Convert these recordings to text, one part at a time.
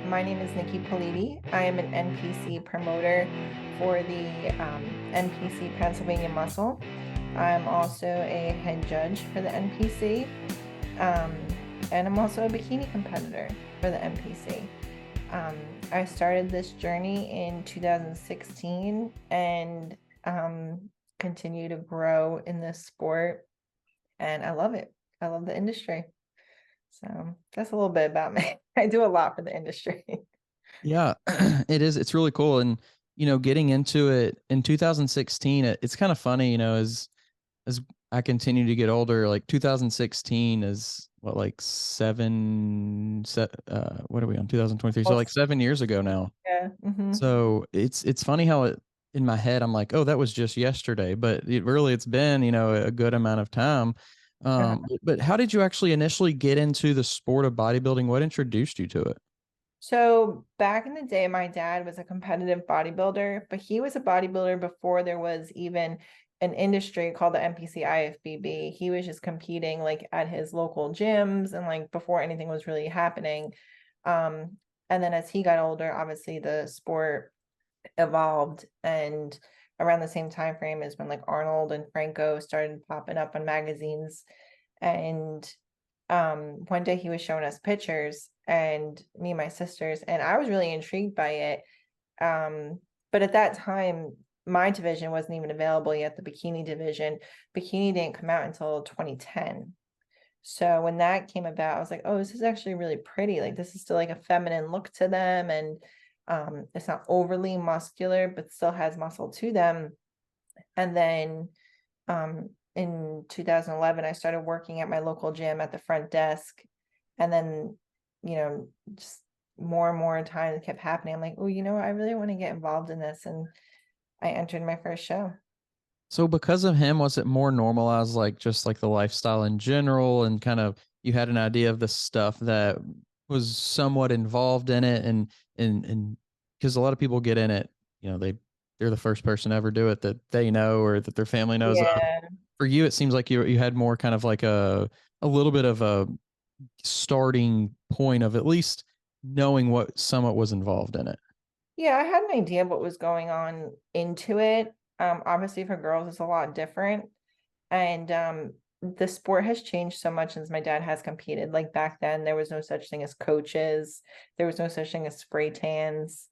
My name is Nikki Politi. I am an NPC promoter for the NPC Pennsylvania Muscle. I'm also a head judge for the NPC, um, and I'm also a bikini competitor for the NPC. I started this journey in 2016 and continue to grow in this sport, and I love it. I love the industry. So that's a little bit about me. I do a lot for the industry. Yeah, it is. It's really cool. And, getting into it in 2016, it's kind of funny, as I continue to get older, like 2016 is what, like what are we on 2023? So like 7 years ago now. Yeah. So it's funny how in my head, I'm like, oh, that was just yesterday, but it's been, a good amount of time. But how did you actually initially get into the sport of bodybuilding? What introduced you to it? So back in the day, my dad was a competitive bodybuilder, but he was a bodybuilder before there was even an industry called the NPC IFBB. He was just competing like at his local gyms and like before anything was really happening. Um, and then as he got older, obviously the sport evolved, and around the same time frame is when like Arnold and Franco started popping up on magazines. And one day he was showing us pictures, and me and my sisters, and I was really intrigued by it. But at that time, my division wasn't even available yet, the bikini division. Bikini didn't come out until 2010. So when that came about, I was like, oh, this is actually really pretty. Like this is still like a feminine look to them, and it's not overly muscular, but still has muscle to them. And then in 2011, I started working at my local gym at the front desk. And then, just more and more time kept happening. I'm like, oh, I really want to get involved in this. And I entered my first show. So because of him, was it more normalized, like just like the lifestyle in general, and kind of you had an idea of the stuff that was somewhat involved in it, and because a lot of people get in it, they're the first person to ever do it that they know or that their family knows of. Yeah. For you, it seems like you had more kind of like a little bit of a starting point of at least knowing what somewhat was involved in it. Yeah, I had an idea of what was going on into it. Obviously for girls it's a lot different. And the sport has changed so much since my dad has competed. Like back then, there was no such thing as coaches. There was no such thing as spray tans,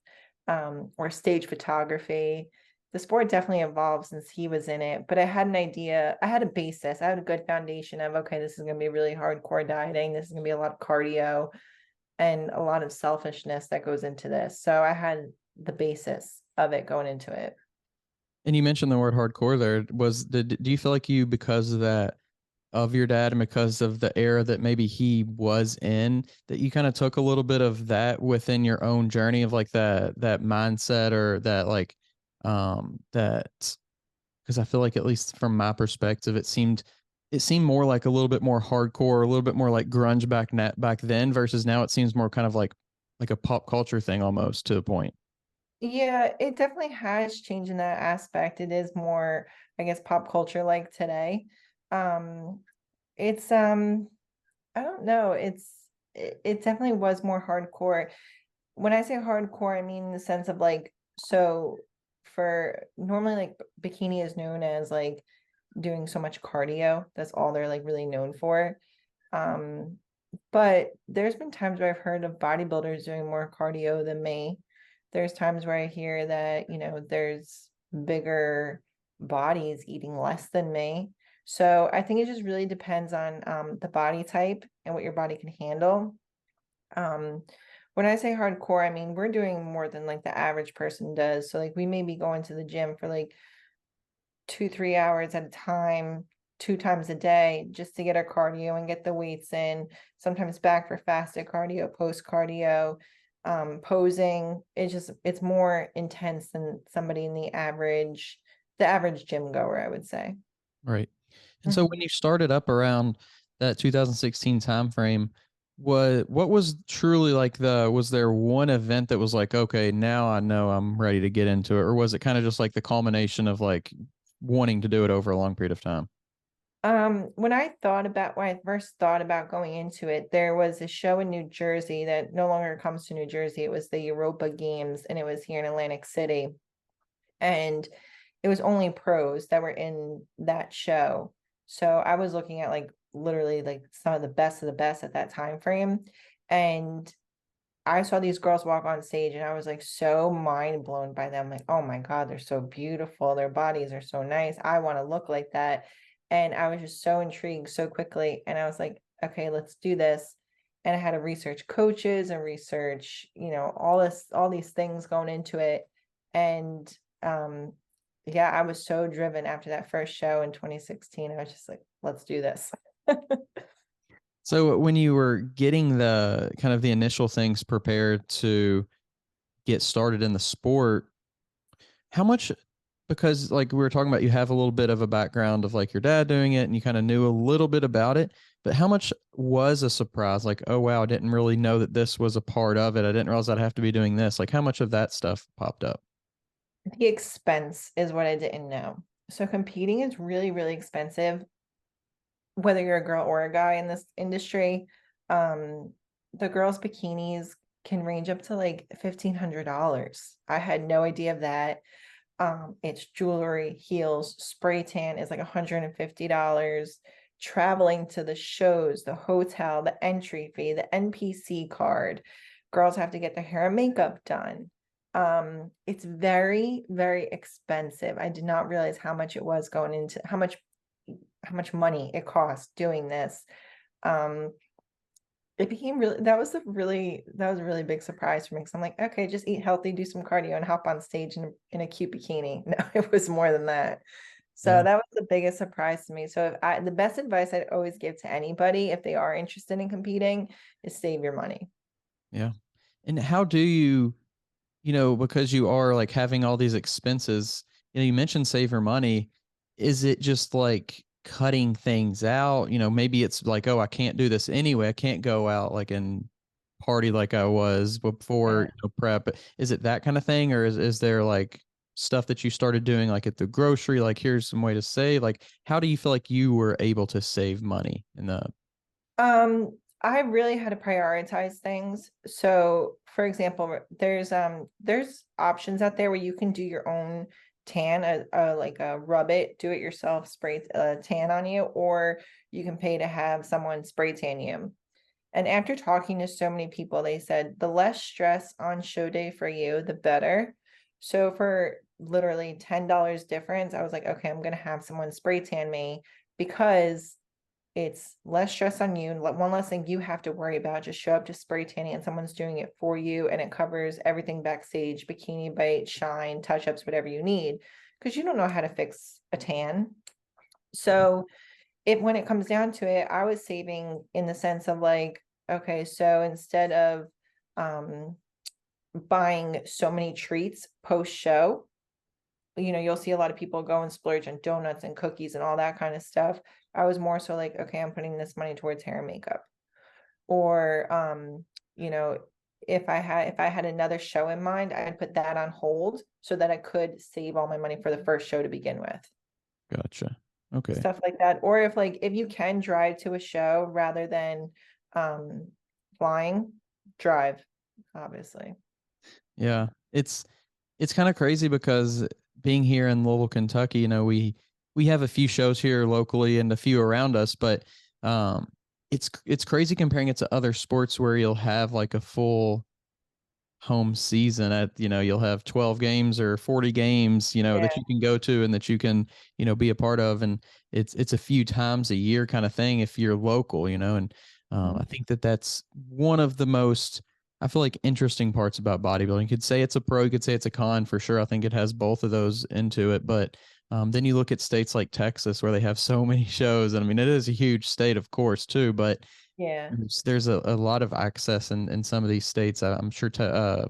or stage photography. The sport definitely evolved since he was in it. But I had an idea. I had a basis. I had a good foundation of, okay, this is going to be really hardcore dieting. This is going to be a lot of cardio and a lot of selfishness that goes into this. So I had the basis of it going into it. And you mentioned the word hardcore there. Do you feel like you, because of that, of your dad, and because of the era that maybe he was in, that you kind of took a little bit of that within your own journey of like that mindset, or that like that, because I feel like, at least from my perspective, it seemed more like a little bit more hardcore, a little bit more like grunge back then, versus now it seems more kind of like a pop culture thing almost, to a point. Yeah, it definitely has changed in that aspect. It is more, I guess, pop culture like today. Um, it's I don't know. It definitely was more hardcore. When I say hardcore, I mean in the sense of like, so for normally like bikini is known as like doing so much cardio. That's all they're like really known for. Um, but there's been times where I've heard of bodybuilders doing more cardio than me. There's times where I hear that, there's bigger bodies eating less than me. So I think it just really depends on the body type and what your body can handle. Um, when I say hardcore, I mean we're doing more than like the average person does. So like we may be going to the gym for like 2, 3 hours at a time, 2 times a day, just to get our cardio and get the weights in. Sometimes back for fasted cardio, post cardio, posing. It's more intense than somebody in the average gym goer, I would say. Right. And so when Mhm. you started up around that 2016 timeframe, what was truly like was there one event that was like, okay, now I know I'm ready to get into it? Or was it kind of just like the culmination of like wanting to do it over a long period of time? When I first thought about going into it, there was a show in New Jersey that no longer comes to New Jersey. It was the Europa Games, and it was here in Atlantic City. And it was only pros that were in that show. So I was looking at like literally like some of the best at that time frame. And I saw these girls walk on stage and I was like so mind blown by them. Like, oh my God, they're so beautiful. Their bodies are so nice. I want to look like that. And I was just so intrigued so quickly. And I was like, okay, let's do this. And I had to research coaches and research, all these things going into it. And yeah, I was so driven after that first show in 2016. I was just like, let's do this. So when you were getting the kind of the initial things prepared to get started in the sport, how much, because like we were talking about, you have a little bit of a background of like your dad doing it and you kind of knew a little bit about it, but how much was a surprise? Like, oh, wow, I didn't really know that this was a part of it. I didn't realize I'd have to be doing this. Like how much of that stuff popped up? The expense is what I didn't know. So competing is really, really expensive, whether you're a girl or a guy in this industry. The girls' bikinis can range up to like $1,500. I had no idea of that. It's jewelry, heels, spray tan is like $150. Traveling to the shows, the hotel, the entry fee, the NPC card. Girls have to get their hair and makeup done. It's very, very expensive. I did not realize how much it was going into how much money it cost doing this. Um, it became really that was a really big surprise for me because I'm like, okay, just eat healthy, do some cardio, and hop on stage in a cute bikini. No, it was more than that. So Yeah. that was the biggest surprise to me. So the best advice I'd always give to anybody if they are interested in competing is save your money. Yeah. And how do you, because you are like having all these expenses, you mentioned save your money. Is it just like cutting things out? Maybe it's like, oh, I can't do this anyway. I can't go out like and party like I was before, Yeah. prep. Is it that kind of thing? Or is there like stuff that you started doing like at the grocery? Like, here's some way to save. Like, how do you feel like you were able to save money in the, I really had to prioritize things. So, for example, there's options out there where you can do your own tan, like a rub it, do it yourself, spray tan on you, or you can pay to have someone spray tan you. And after talking to so many people, they said the less stress on show day for you, the better. So for literally $10 difference, I was like, okay, I'm gonna have someone spray tan me because it's less stress on you. One less thing you have to worry about. Just show up to spray tanning and someone's doing it for you. And it covers everything backstage, bikini bite, shine, touch-ups, whatever you need. Because you don't know how to fix a tan. So when it comes down to it, I was saving in the sense of like, okay, so instead of um buying so many treats post show, you'll see a lot of people go and splurge on donuts and cookies and all that kind of stuff. I was more so like, okay, I'm putting this money towards hair and makeup. Or you know, if I had another show in mind, I'd put that on hold so that I could save all my money for the first show to begin with. gotcha. Okay. Stuff like that. Or if you can drive to a show rather than um flying, drive, obviously. Yeah. It's kind of crazy because being here in Louisville, Kentucky, we have a few shows here locally and a few around us, but it's crazy comparing it to other sports where you'll have like a full home season at, you'll have 12 games or 40 games, Yeah. that you can go to and that you can, be a part of. And it's a few times a year kind of thing if you're local, and I think that's one of the most, I feel like, interesting parts about bodybuilding. You could say it's a pro, you could say it's a con for sure. I think it has both of those into it. But then you look at states like Texas where they have so many shows. And I mean, it is a huge state, of course, too, but Yeah. there's a lot of access in some of these states. I'm sure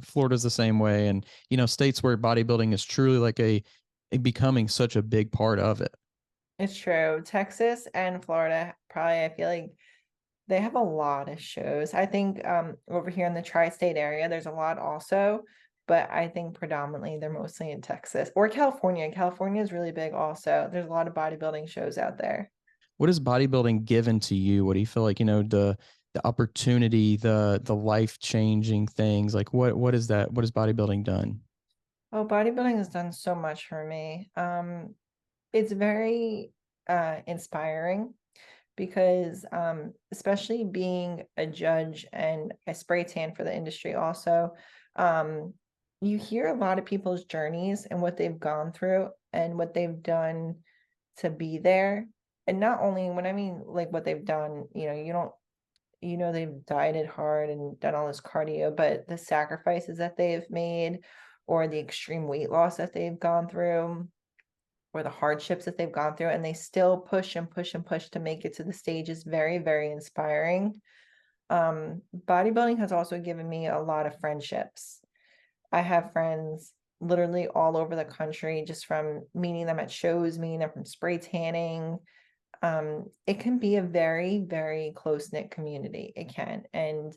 Florida's the same way. And, states where bodybuilding is truly like a becoming such a big part of it. It's true. Texas and Florida, probably, I feel like they have a lot of shows. I think over here in the tri-state area, there's a lot also, but I think predominantly they're mostly in Texas or California. California is really big also. There's a lot of bodybuilding shows out there. what is bodybuilding given to you? What do you feel like, the opportunity, the life-changing things, like what is that? What has bodybuilding done? Oh, bodybuilding has done so much for me. It's very inspiring because especially being a judge and a spray tan for the industry also, um, you hear a lot of people's journeys and what they've gone through and what they've done to be there. And not only when I mean like what they've done, you don't, they've dieted hard and done all this cardio, but the sacrifices that they've made or the extreme weight loss that they've gone through or the hardships that they've gone through, and they still push and push and push to make it to the stage is very, very inspiring. Bodybuilding has also given me a lot of friendships. I have friends literally all over the country just from meeting them at shows, meeting them from spray tanning. It can be a very, very close-knit community. It can. And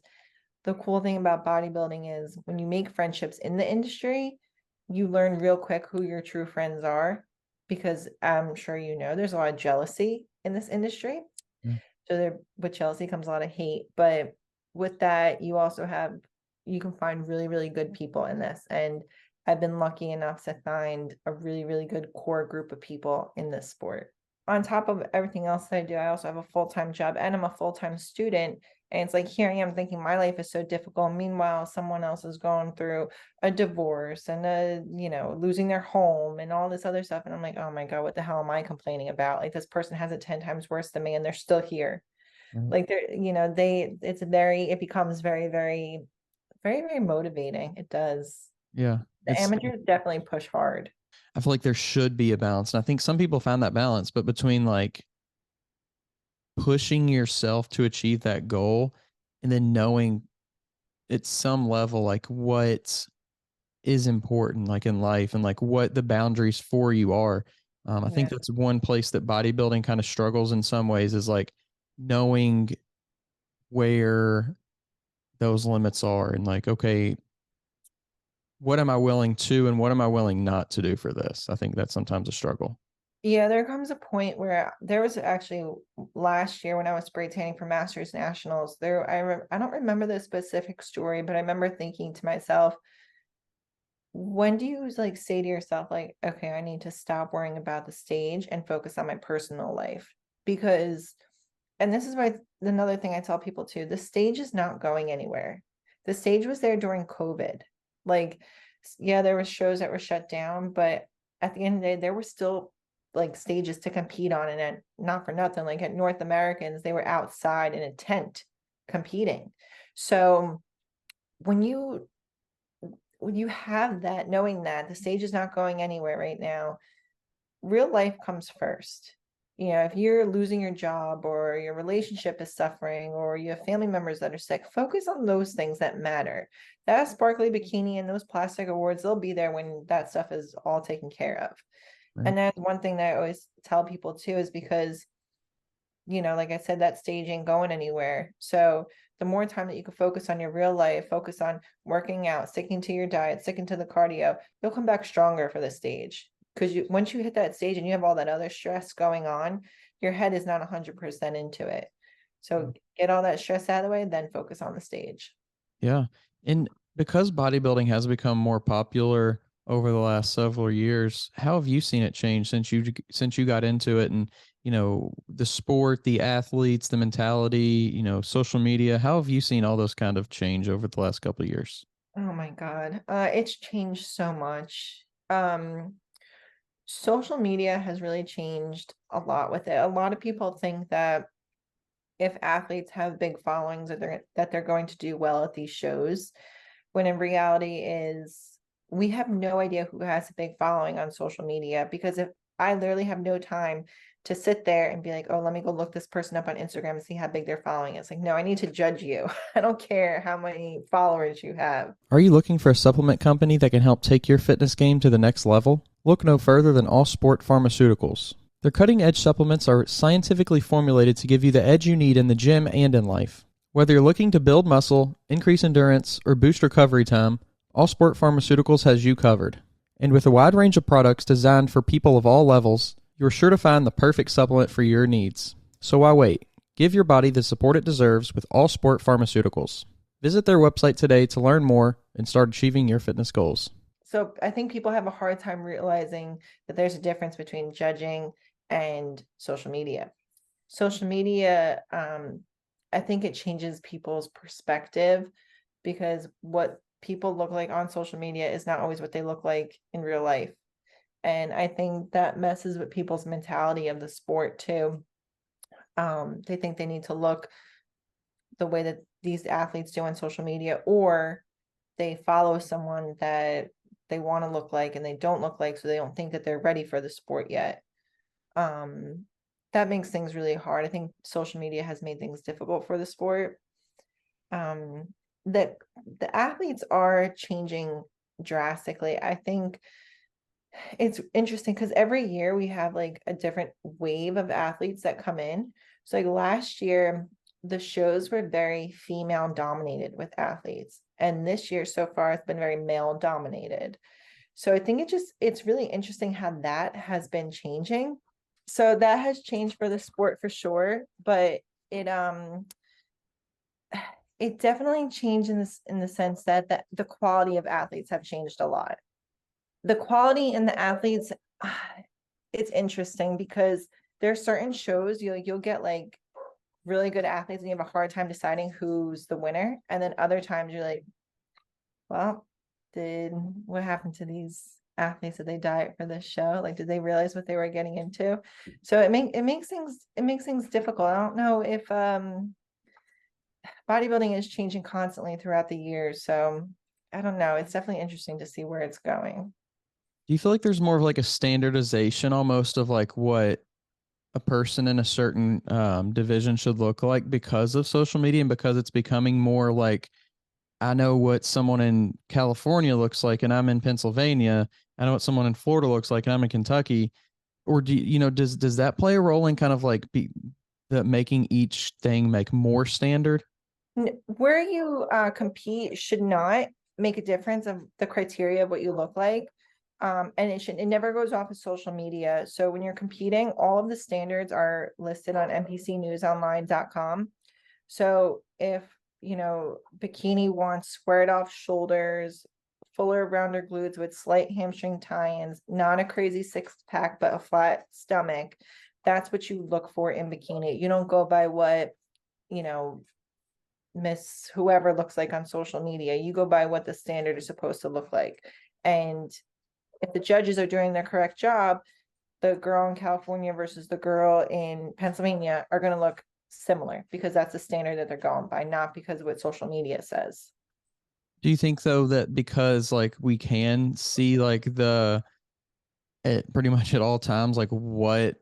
the cool thing about bodybuilding is when you make friendships in the industry, you learn real quick who your true friends are, because I'm sure there's a lot of jealousy in this industry. Yeah. So with jealousy comes a lot of hate, but with that, you can find really, really good people in this. And I've been lucky enough to find a really, really good core group of people in this sport. On top of everything else that I do, I also have a full-time job and I'm a full-time student. And it's like, here I am thinking my life is so difficult. Meanwhile, someone else is going through a divorce and losing their home and all this other stuff. And I'm like, oh my God, what the hell am I complaining about? Like, this person has it 10 times worse than me and they're still here. Right. Like it becomes very, very, very, very motivating. It does. Yeah. The amateurs definitely push hard. I feel like there should be a balance. And I think some people found that balance, but between like pushing yourself to achieve that goal and then knowing at some level like what is important like in life and like what the boundaries for you are. I think that's one place that bodybuilding kind of struggles in some ways, is like knowing where those limits are and like, okay, what am I willing to and what am I willing not to do for this? I think that's sometimes a struggle. Yeah, there comes a point where there was actually last year when I was spray tanning for Masters Nationals. I don't remember the specific story, but I remember thinking to myself, when do you like say to yourself, like, okay, I need to stop worrying about the stage and focus on my personal life? Because, and this is why another thing I tell people too, the stage is not going anywhere. The stage was there during COVID. Like, yeah, there were shows that were shut down, but at the end of the day, there were still like stages to compete on. And not for nothing, like at North Americans, they were outside in a tent competing. So when you have that, knowing that the stage is not going anywhere right now, real life comes first. If you're losing your job or your relationship is suffering or you have family members that are sick, focus on those things that matter. That sparkly bikini and those plastic awards, they'll be there when that stuff is all taken care of. Right. And that's one thing that I always tell people too, is because, like I said, that stage ain't going anywhere. So the more time that you can focus on your real life, focus on working out, sticking to your diet, sticking to the cardio, you'll come back stronger for the stage. Because once you hit that stage and you have all that other stress going on, your head is not 100% into it. So get all that stress out of the way, then focus on the stage. Yeah. And because bodybuilding has become more popular over the last several years, how have you seen it change since you got into it? And the sport, the athletes, the mentality, social media, how have you seen all those kind of change over the last couple of years? Oh my God. It's changed so much. Social media has really changed a lot with it. A lot of people think that if athletes have big followings, that they're going to do well at these shows, when in reality is we have no idea who has a big following on social media. Because if I literally have no time to sit there and be like, oh, let me go look this person up on Instagram and see how big their following is. Like, no, I need to judge you. I don't care how many followers you have. Are you looking for a supplement company that can help take your fitness game to the next level? Look no further than All Sport Pharmaceuticals. Their cutting-edge supplements are scientifically formulated to give you the edge you need in the gym and in life. Whether you're looking to build muscle, increase endurance, or boost recovery time, All Sport Pharmaceuticals has you covered. And with a wide range of products designed for people of all levels, you're sure to find the perfect supplement for your needs. So why wait? Give your body the support it deserves with All Sport Pharmaceuticals. Visit their website today to learn more and start achieving your fitness goals. So I think people have a hard time realizing that there's a difference between judging and social media. Social media, I think it changes people's perspective because what people look like on social media is not always what they look like in real life. And I think that messes with people's mentality of the sport too. They think they need to look the way that these athletes do on social media, or they follow someone that they want to look like and they don't look like, so they don't think that they're ready for the sport yet. That makes things really hard. I think social media has made things difficult for the sport. That the athletes are changing drastically. I think it's interesting because every year we have like a different wave of athletes that come in. So like last year, the shows were very female dominated with athletes. And this year so far it's been very male dominated. So I think it's really interesting how that has been changing. So that has changed for the sport for sure, but it it definitely changed in the sense that the quality of athletes have changed a lot. The quality in the athletes, it's interesting because there's certain shows you'll get like really good athletes and you have a hard time deciding who's the winner, and then other times you're like, well, what happened to these athletes? Did they diet for this show? Like, did they realize what they were getting into? So it makes things difficult. I don't know if bodybuilding is changing constantly throughout the years, so I don't know. It's definitely interesting to see where it's going. Do you feel like there's more of like a standardization almost of like what a person in a certain division should look like because of social media and because it's becoming more like I know what someone in California looks like and I'm in Pennsylvania. I know what someone in Florida looks like and I'm in Kentucky. Or does that play a role in kind of like the making each thing make more standard? Where you compete should not make a difference of the criteria of what you look like. And it never goes off of social media. So when you're competing, all of the standards are listed on npcnewsonline.com. So if, bikini wants squared off shoulders, fuller, rounder glutes with slight hamstring tie-ins, not a crazy six pack, but a flat stomach, that's what you look for in bikini. You don't go by what, you know, Miss whoever looks like on social media. You go by what the standard is supposed to look like. And if the judges are doing their correct job, the girl in California versus the girl in Pennsylvania are going to look similar because that's the standard that they're going by, not because of what social media says. Do you think though that because like we can see like at pretty much at all times like what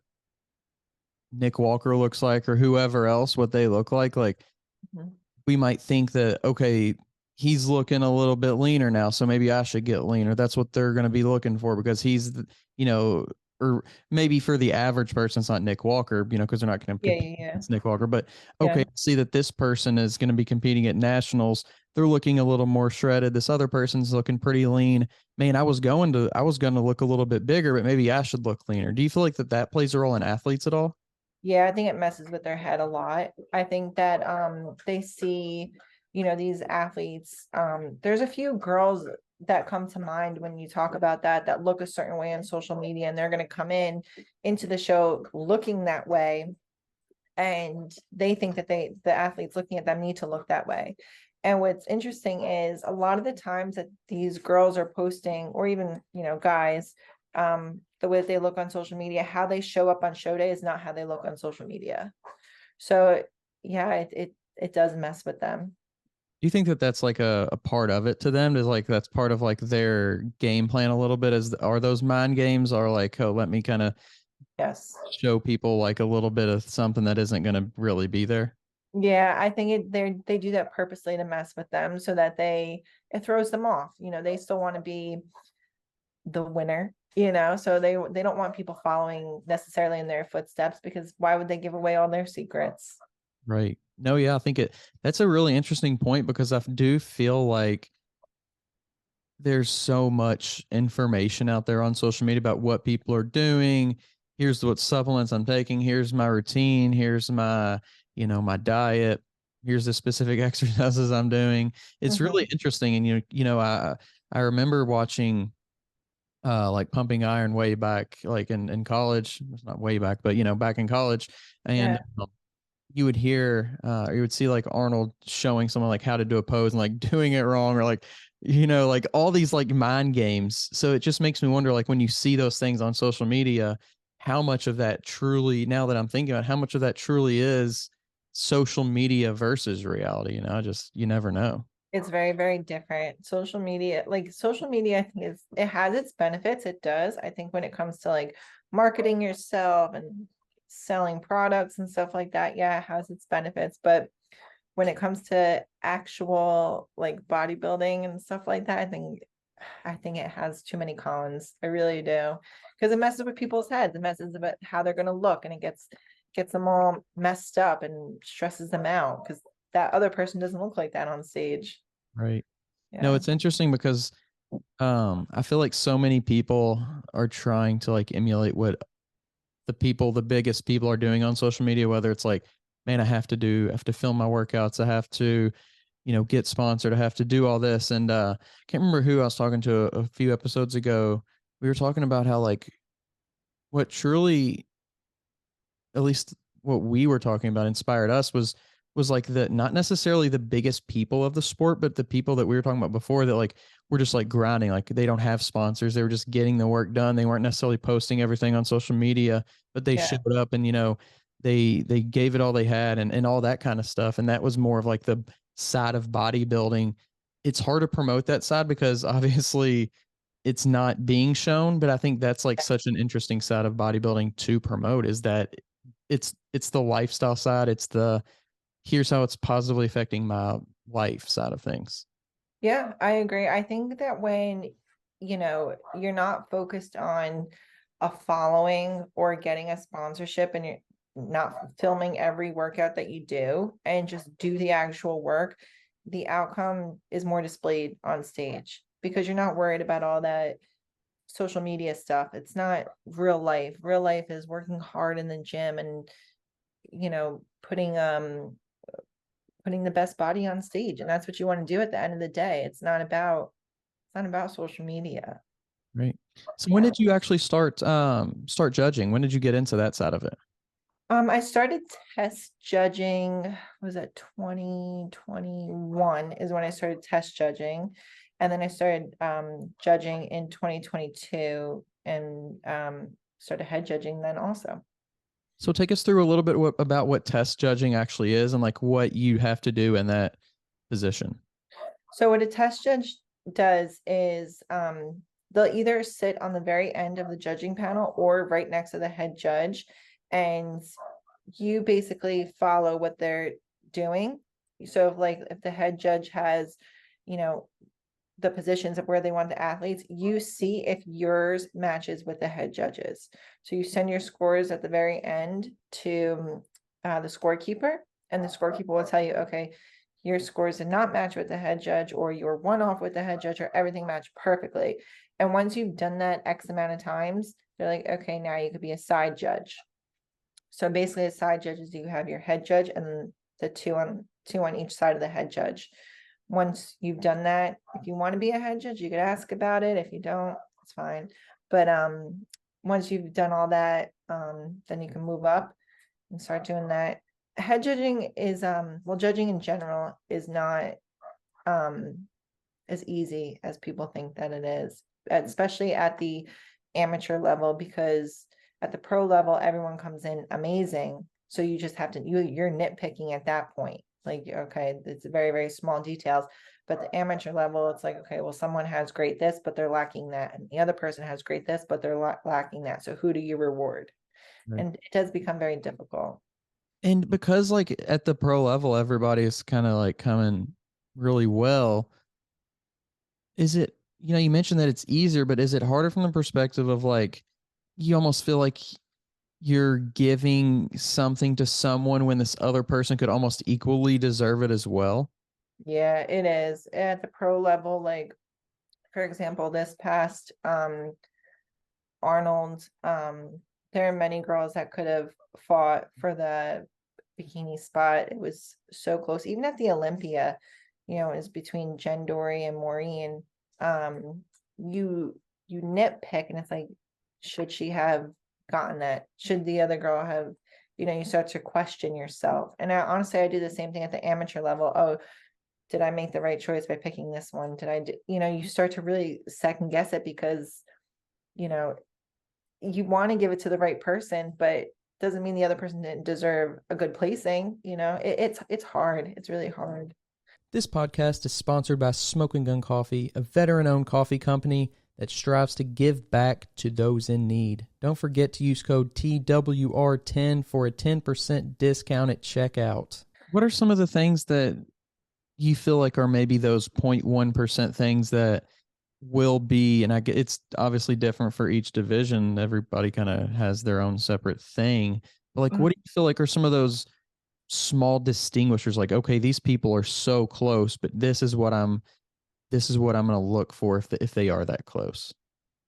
Nick Walker looks like or whoever else what they look like Mm-hmm. we might think that okay, he's looking a little bit leaner now, so maybe I should get leaner. That's what they're going to be looking for because you know, or maybe for the average person, it's not Nick Walker, because they're not going to Yeah, compete yeah, yeah. against Nick Walker. But Yeah. okay, see that this person is going to be competing at nationals. They're looking a little more shredded. This other person's looking pretty lean. Man, I was going to look a little bit bigger, but maybe I should look leaner. Do you feel like that plays a role in athletes at all? Yeah, I think it messes with their head a lot. I think that they see, these athletes. There's a few girls that come to mind when you talk about that look a certain way on social media, and they're going to come into the show looking that way, and they think that the athletes looking at them need to look that way. And what's interesting is a lot of the times that these girls are posting, or even, guys, the way that they look on social media, how they show up on show day is not how they look on social media. So yeah, it does mess with them. Do you think that that's like a part of it to them? Is like that's part of like their game plan a little bit? As are those mind games? Are like, oh, let me kind of Yes. show people like a little bit of something that isn't going to really be there. Yeah, I think they do that purposely to mess with them so that it throws them off. They still want to be the winner, so they don't want people following necessarily in their footsteps, because why would they give away all their secrets? Right. No, yeah, I think that's a really interesting point because I do feel like there's so much information out there on social media about what people are doing here's what supplements I'm taking, here's my routine, here's my, my diet, here's the specific exercises I'm doing. It's Mhm. really interesting. And I remember watching like Pumping Iron way back, like in college. It's not way back, but back in college. And Yeah, you would hear you would see like Arnold showing someone like how to do a pose and like doing it wrong, or like like all these like mind games. So it just makes me wonder, like when you see those things on social media, how much of that truly, now that I'm thinking about, how much of that truly is social media versus reality. Just, you never know. it's very, very different. Social media, I think it has its benefits. It does. I think when it comes to like marketing yourself and selling products and stuff like that, yeah, it has its benefits. But when it comes to actual like bodybuilding and stuff like that, I think it has too many cons. I really do. Because it messes with people's heads. It messes with how they're gonna look, and it gets them all messed up and stresses them out because that other person doesn't look like that on stage. Right. No, Yeah. it's interesting because I feel like so many people are trying to like emulate what the biggest people are doing on social media, whether it's like, man, I have to film my workouts. I have to, get sponsored. I have to do all this. And can't remember who I was talking to a few episodes ago. We were talking about how like what truly, at least what we were talking about, inspired us was like the, not necessarily the biggest people of the sport, but the people that we were talking about before that like were just like grinding, like they don't have sponsors. They were just getting the work done. They weren't necessarily posting everything on social media, but they Yeah. showed up and they gave it all they had, and all that kind of stuff. And that was more of like the side of bodybuilding. It's hard to promote that side because obviously it's not being shown, but I think that's like such an interesting side of bodybuilding to promote, is that it's the lifestyle side. It's the, here's how it's positively affecting my life side of things. Yeah, I agree. I think that when, you're not focused on a following or getting a sponsorship, and you're not filming every workout that you do and just do the actual work, the outcome is more displayed on stage because you're not worried about all that social media stuff. It's not real life. Real life is working hard in the gym and, putting the best body on stage, and that's what you want to do at the end of the day. It's not about social media. Right. So when Yeah. did you actually start judging? When did you get into that side of it? I started test judging, was that 2021 is when I started test judging. And then I started judging in 2022 and started head judging then also. So take us through a little bit about what test judging actually is and like what you have to do in that position. So what a test judge does is they'll either sit on the very end of the judging panel or right next to the head judge, and you basically follow what they're doing. So if the head judge has, you know, the positions of where they want the athletes, you see if yours matches with the head judges. So you send your scores at the very end to the scorekeeper, and the scorekeeper will tell you, okay, your scores did not match with the head judge, or you're one off with the head judge, or everything matched perfectly. And once you've done that X amount of times, they're like, okay, now you could be a side judge. So basically, as side judges, you have your head judge and the two on each side of the head judge. Once you've done that, if you want to be a head judge, you could ask about it. If you don't, it's fine. But once you've done all that, then you can move up and start doing that. Head judging is judging in general is not um as easy as people think that it is, especially at the amateur level, because at the pro level, everyone comes in amazing. So you just have to, you're nitpicking at that point. Like, okay, it's very, very small details. But the amateur level, it's like, okay, well, someone has great this, but they're lacking that. And the other person has great this, but they're lacking that. So who do you reward? Right. And it does become very difficult. And because like at the pro level, everybody is kind of like coming really well. Is it, you mentioned that it's easier, but is it harder from the perspective of like, you almost feel like you're giving something to someone when this other person could almost equally deserve it as well? Yeah, it is. At the pro level, like, for example, this past Arnold, there are many girls that could have fought for the bikini spot. It was so close. Even at the Olympia, it was between Jen Dory and Maureen. You nitpick and it's like, should she have gotten that? Should the other girl have, you start to question yourself. And honestly, I do the same thing at the amateur level. Oh, did I make the right choice by picking this one? Did I do, you start to really second guess it because, you want to give it to the right person, but doesn't mean the other person didn't deserve a good placing. It's hard. It's really hard. This podcast is sponsored by Smoking Gun Coffee, a veteran-owned coffee company that strives to give back to those in need. Don't forget to use code TWR10 for a 10% discount at checkout. What are some of the things that you feel like are maybe those 0.1% things that will be, and it's obviously different for each division. Everybody kind of has their own separate thing. But like, what do you feel like are some of those small distinguishers? Like, okay, these people are so close, but this is what I'm going to look for if they are that close.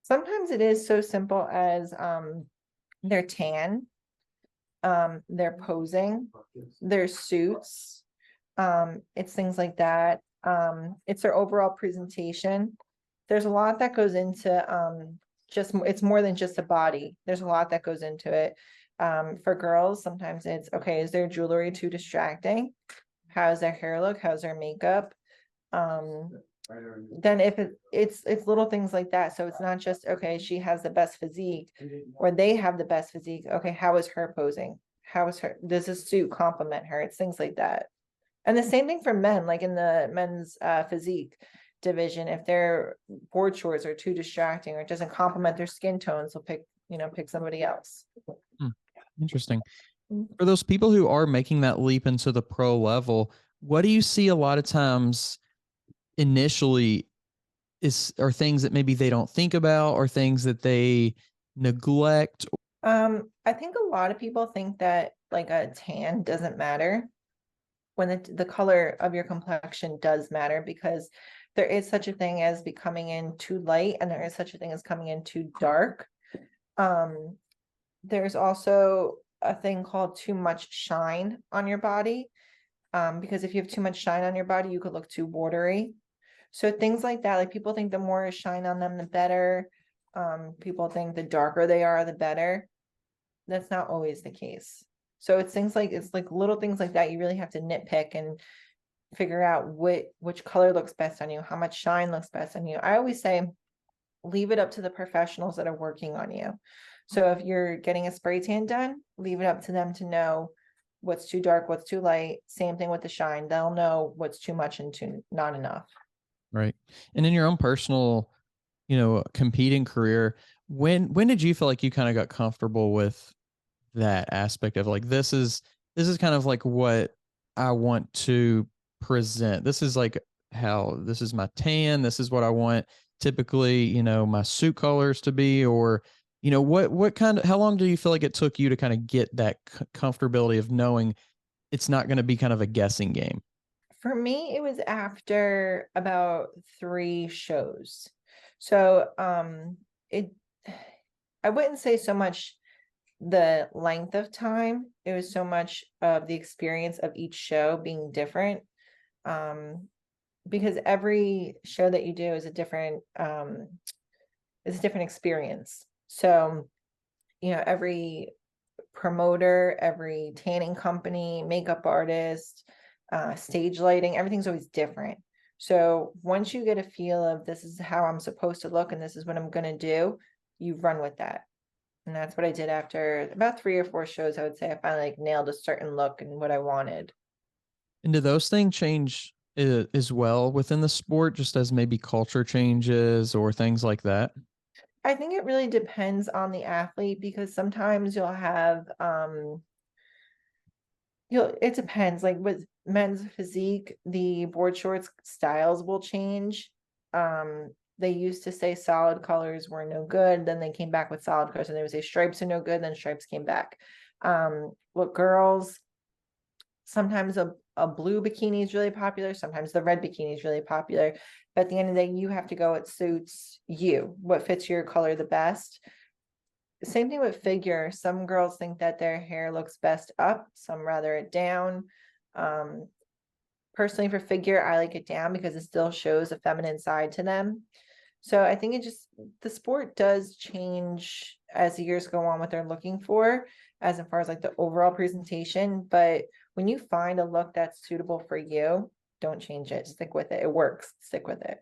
Sometimes it is so simple as their tan, their posing, their suits. It's things like that. It's their overall presentation. There's a lot that goes into it's more than just a body. There's a lot that goes into it. For girls, sometimes it's, okay, is their jewelry too distracting? How's their hair look? How's their makeup? Then if it's little things like that. So it's not just, okay, she has the best physique or they have the best physique. Okay, how is her posing? Does this suit complement her? It's things like that. And the same thing for men, like in the men's physique division, if their board shorts are too distracting or it doesn't complement their skin tones, they'll pick somebody else. Interesting. For those people who are making that leap into the pro level, what do you see a lot of times initially are things that maybe they don't think about or things that they neglect? I think a lot of people think that like a tan doesn't matter when the color of your complexion does matter, because there is such a thing as becoming in too light and there is such a thing as coming in too dark. There's also a thing called too much shine on your body, because if you have too much shine on your body, you could look too watery. So things like that, like people think the more shine on them, the better. People think the darker they are, the better. That's not always the case. So it's like little things like that. You really have to nitpick and figure out which color looks best on you, how much shine looks best on you. I always say, leave it up to the professionals that are working on you. So if you're getting a spray tan done, leave it up to them to know what's too dark, what's too light. Same thing with the shine. They'll know what's too much and not enough. Right. And in your own personal, competing career, when did you feel like you kind of got comfortable with that aspect of like, this is kind of like what I want to present. This is like this is my tan. This is what I want typically, my suit colors to be, or, how long do you feel like it took you to kind of get that comfortability of knowing it's not going to be kind of a guessing game? For me, it was after about 3 shows. So I wouldn't say so much the length of time. It was so much of the experience of each show being different. Because every show that you do is a different experience. So, every promoter, every tanning company, makeup artist, stage lighting, everything's always different. So once you get a feel of this is how I'm supposed to look and this is what I'm going to do, you run with that. And that's what I did after about 3 or 4 shows. I would say I finally nailed a certain look and what I wanted. And do those things change as well within the sport, just as maybe culture changes or things like that? I think it really depends on the athlete, because sometimes you'll have it depends. Like with men's physique, the board shorts styles will change. They used to say solid colors were no good, then they came back with solid colors, and they would say stripes are no good, then stripes came back. With girls, sometimes a blue bikini is really popular, sometimes the red bikini is really popular, but at the end of the day, you have to go what suits you, what fits your color the best. same thing with figure. Some girls think that their hair looks best up, some rather it down. Personally, for figure, I like it down because it still shows a feminine side to them. So I think the sport does change as the years go on what they're looking for, as far as like the overall presentation. But when you find a look that's suitable for you, don't change it. Stick with it. It works. Stick with it.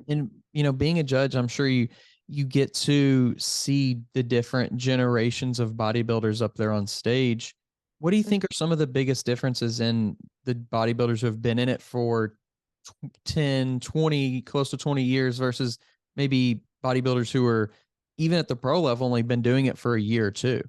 And, being a judge, I'm sure you get to see the different generations of bodybuilders up there on stage. What do you think are some of the biggest differences in the bodybuilders who have been in it for 10, 20, close to 20 years versus maybe bodybuilders who are even at the pro level only been doing it for a year or two?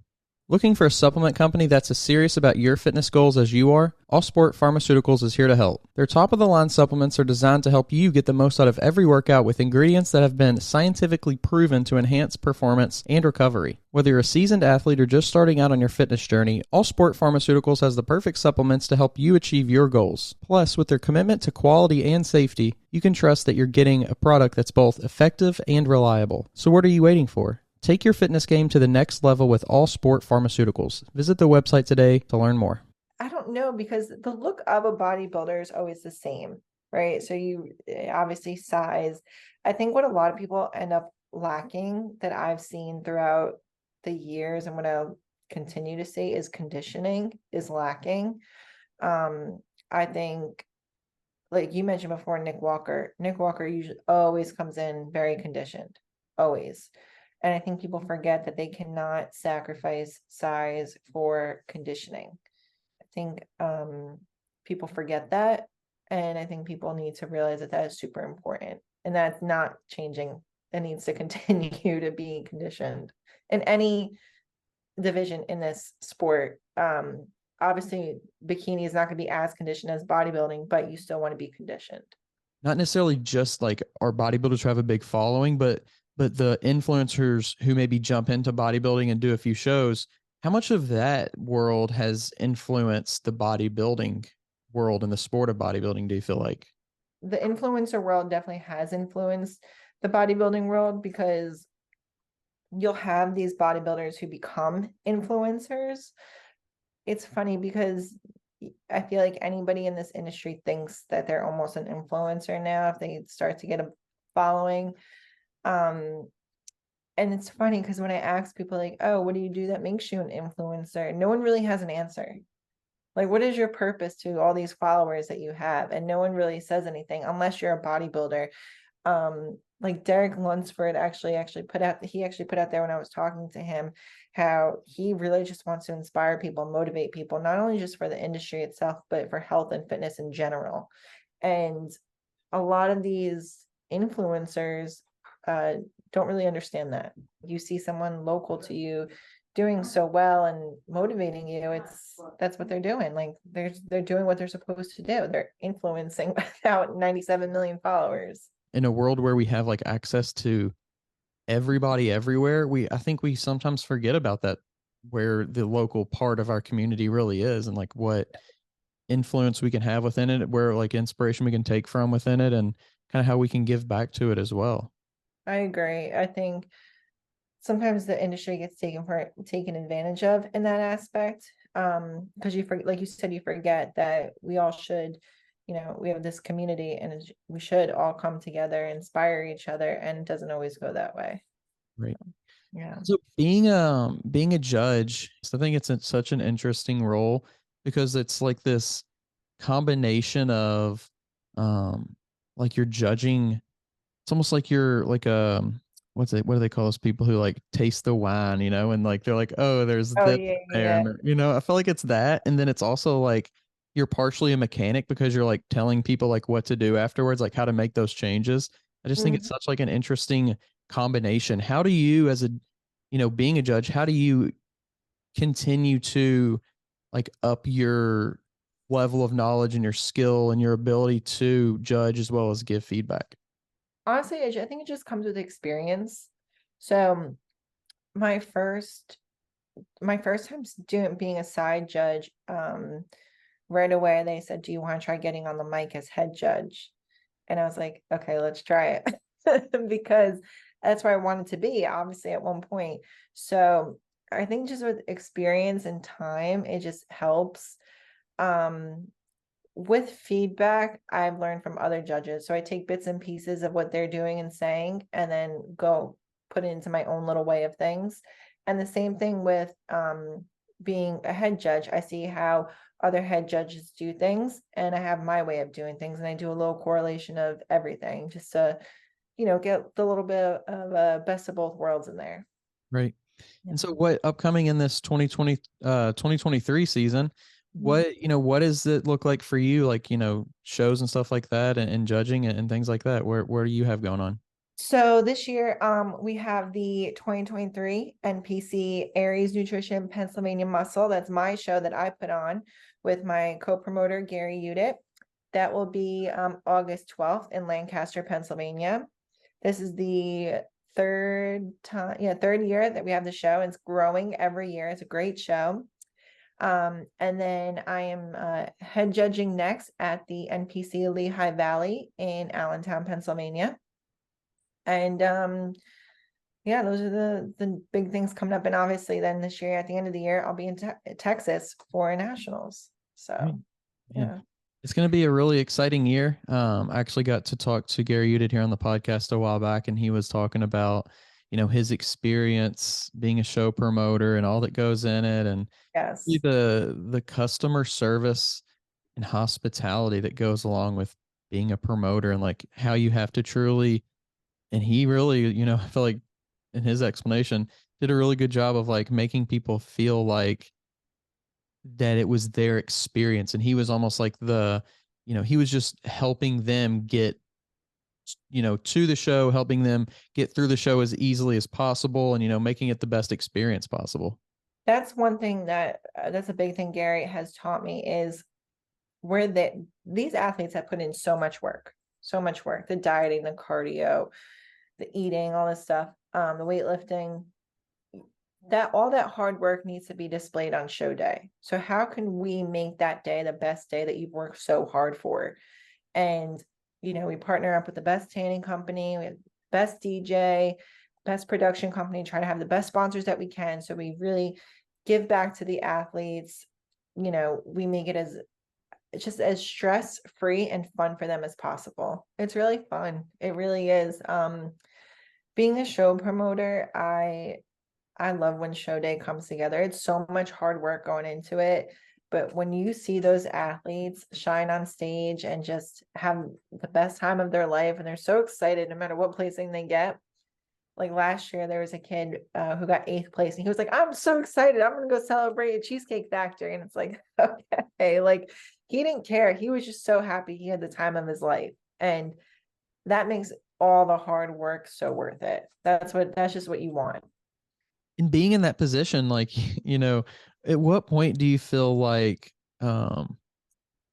Looking for a supplement company that's as serious about your fitness goals as you are? Allsport Pharmaceuticals is here to help. Their top-of-the-line supplements are designed to help you get the most out of every workout with ingredients that have been scientifically proven to enhance performance and recovery. Whether you're a seasoned athlete or just starting out on your fitness journey, Allsport Pharmaceuticals has the perfect supplements to help you achieve your goals. Plus, with their commitment to quality and safety, you can trust that you're getting a product that's both effective and reliable. So what are you waiting for? Take your fitness game to the next level with Allsport Pharmaceuticals. Visit the website today to learn more. I don't know, because the look of a bodybuilder is always the same, right? So you obviously size. I think what a lot of people end up lacking that I've seen throughout the years, and what I'll continue to see, is conditioning is lacking. I think, like you mentioned before, Nick Walker usually always comes in very conditioned, always. And I think people forget that they cannot sacrifice size for conditioning. I think people forget that. And I think people need to realize that that is super important. And that's not changing. It needs to continue to be conditioned in any division in this sport. Obviously, bikini is not going to be as conditioned as bodybuilding, but you still want to be conditioned. Not necessarily just like our bodybuilders who have a big following, but the influencers who maybe jump into bodybuilding and do a few shows. How much of that world has influenced the bodybuilding world and the sport of bodybuilding, do you feel like? The influencer world definitely has influenced the bodybuilding world, because you'll have these bodybuilders who become influencers. It's funny because I feel like anybody in this industry thinks that they're almost an influencer now if they start to get a following. And it's funny because when I ask people like, oh, what do you do that makes you an influencer? No one really has an answer. Like, what is your purpose to all these followers that you have? And no one really says anything unless you're a bodybuilder. Like Derek Lunsford actually put out there when I was talking to him, how he really just wants to inspire people, motivate people, not only just for the industry itself, but for health and fitness in general. And a lot of these influencers don't really understand that. You see someone local to you doing so well and motivating you, that's what they're doing. Like they're doing what they're supposed to do. They're influencing without 97 million followers. In a world where we have like access to everybody everywhere, I think we sometimes forget about that, where the local part of our community really is, and like what influence we can have within it, where like inspiration we can take from within it, and kind of how we can give back to it as well. I agree. I think sometimes the industry gets taken advantage of in that aspect. Because like you said, you forget that we all should, we have this community and we should all come together, inspire each other, and it doesn't always go that way. Right. Yeah. So being a judge, I think it's such an interesting role, because it's like this combination of like you're judging. It's almost like you're like what do they call those people who like taste the wine, and like they're like, oh, there's Oh this yeah, there, yeah. and, I feel like it's that, and then it's also like you're partially a mechanic because you're like telling people like what to do afterwards, like how to make those changes. I just think it's such like an interesting combination. How do you, as a being a judge, how do you continue to like up your level of knowledge and your skill and your ability to judge as well as give feedback? Honestly, I think it just comes with experience. So my first time being a side judge, right away they said, do you want to try getting on the mic as head judge? And I was like, okay, let's try it. Because that's where I wanted to be, obviously, at one point. So I think just with experience and time, it just helps. With feedback, I've learned from other judges. So I take bits and pieces of what they're doing and saying, and then go put it into my own little way of things. And the same thing with being a head judge. I see how other head judges do things, and I have my way of doing things, and I do a little correlation of everything just to, get the little bit of a best of both worlds in there. Right. Yeah. And so what upcoming in this 2023 season, what does it look like for you? Like, shows and stuff like that, and judging and things like that. Where do you have going on? So this year, we have the 2023 NPC Aries Nutrition Pennsylvania Muscle. That's my show that I put on with my co-promoter, Gary Udit. That will be August 12th in Lancaster, Pennsylvania. This is the third year that we have the show. It's growing every year. It's a great show. And then I am head judging next at the NPC Lehigh Valley in Allentown, Pennsylvania. And those are the big things coming up. And obviously then this year, at the end of the year, I'll be in Texas for nationals. So yeah. It's going to be a really exciting year. I actually got to talk to Gary Udit here on the podcast a while back, and he was talking about, his experience being a show promoter and all that goes in it, and yes, the customer service and hospitality that goes along with being a promoter, and like how you have to truly, and he really, I feel like in his explanation did a really good job of like making people feel like that it was their experience, and he was almost like he was just helping them get to the show, helping them get through the show as easily as possible, and making it the best experience possible. That's one thing that's a big thing Gary has taught me, is where these athletes have put in so much work, the dieting, the cardio, the eating, all this stuff, the weightlifting, that all that hard work needs to be displayed on show day. So how can we make that day the best day that you've worked so hard for? And we partner up with the best tanning company, we have best DJ, best production company, try to have the best sponsors that we can, so we really give back to the athletes. We make it as stress-free and fun for them as possible. It's really fun. It really is. Being a show promoter, I love when show day comes together. It's so much hard work going into it, but when you see those athletes shine on stage and just have the best time of their life, and they're so excited no matter what placing they get. Like last year, there was a kid who got 8th place, and he was like, "I'm so excited. I'm going to go celebrate at Cheesecake Factory." And it's like, okay, like he didn't care. He was just so happy he had the time of his life. And that makes all the hard work so worth it. That's just what you want. And being in that position, like, at what point do you feel like a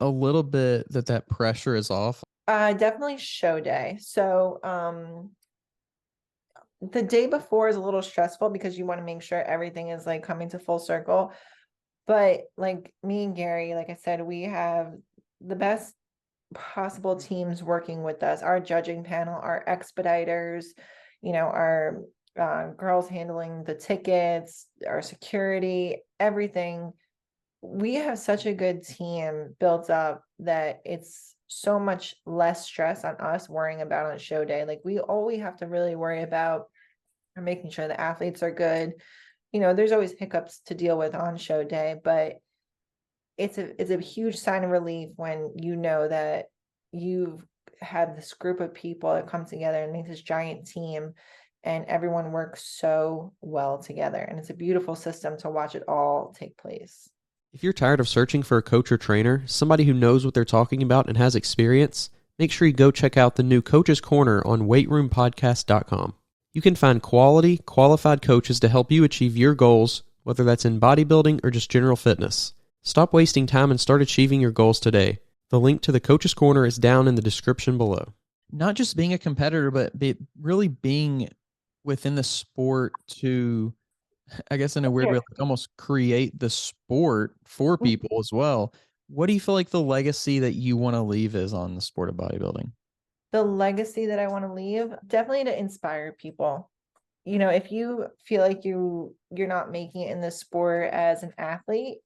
little bit that pressure is off? Definitely show day. So the day before is a little stressful because you want to make sure everything is like coming to full circle. But like me and Gary, like I said, we have the best possible teams working with us. Our judging panel, our expediters, our girls handling the tickets, our security, everything. We have such a good team built up that it's so much less stress on us worrying about on show day. Like all we have to really worry about are making sure the athletes are good. There's always hiccups to deal with on show day, but it's a huge sign of relief when you know that you've had this group of people that come together and make this giant team, and everyone works so well together. And it's a beautiful system to watch it all take place. If you're tired of searching for a coach or trainer, somebody who knows what they're talking about and has experience, make sure you go check out the new Coach's Corner on weightroompodcast.com. You can find quality, qualified coaches to help you achieve your goals, whether that's in bodybuilding or just general fitness. Stop wasting time and start achieving your goals today. The link to the Coach's Corner is down in the description below. Not just being a competitor, but really being within the sport to, I guess in a weird way, like almost create the sport for people as well. What do you feel like the legacy that you want to leave is on the sport of bodybuilding? The legacy that I want to leave, definitely to inspire people. You know, if you feel like you're not making it in the sport as an athlete,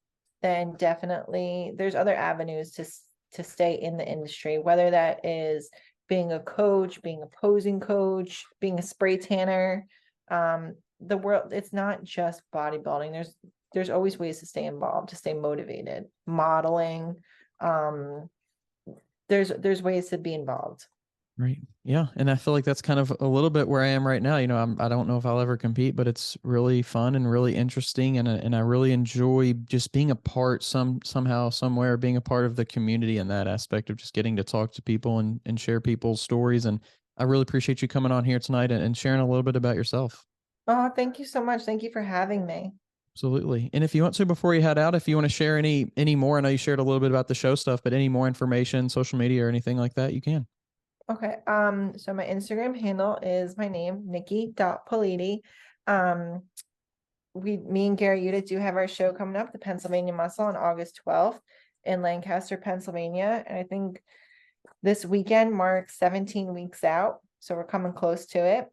then definitely there's other avenues to stay in the industry, whether that is being a coach, being a posing coach, being a spray tanner. The world, it's not just bodybuilding. There's always ways to stay involved, to stay motivated. Modeling, there's ways to be involved. Right. Yeah. And I feel like that's kind of a little bit where I am right now. You know, I don't know if I'll ever compete, but it's really fun and really interesting. And I really enjoy just being a part somehow, somewhere, being a part of the community in that aspect of just getting to talk to people and share people's stories. And I really appreciate you coming on here tonight and sharing a little bit about yourself. Oh, thank you so much. Thank you for having me. Absolutely. And if you want to, before you head out, if you want to share any more, I know you shared a little bit about the show stuff, but any more information, social media or anything like that, you can. Okay. So my Instagram handle is my name, Nikki.Politi. Me and Gary Yuta do have our show coming up, the Pennsylvania Muscle, on August 12th in Lancaster, Pennsylvania. And I think this weekend marks 17 weeks out. So we're coming close to it.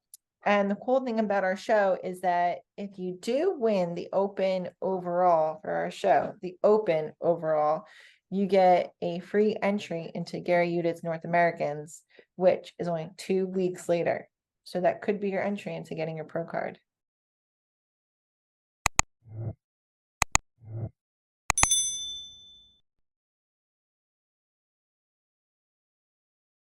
And the cool thing about our show is that if you do win the open overall for our show, the open overall, you get a free entry into Gary Yuta's North Americans, which is only 2 weeks later. So that could be your entry into getting your pro card.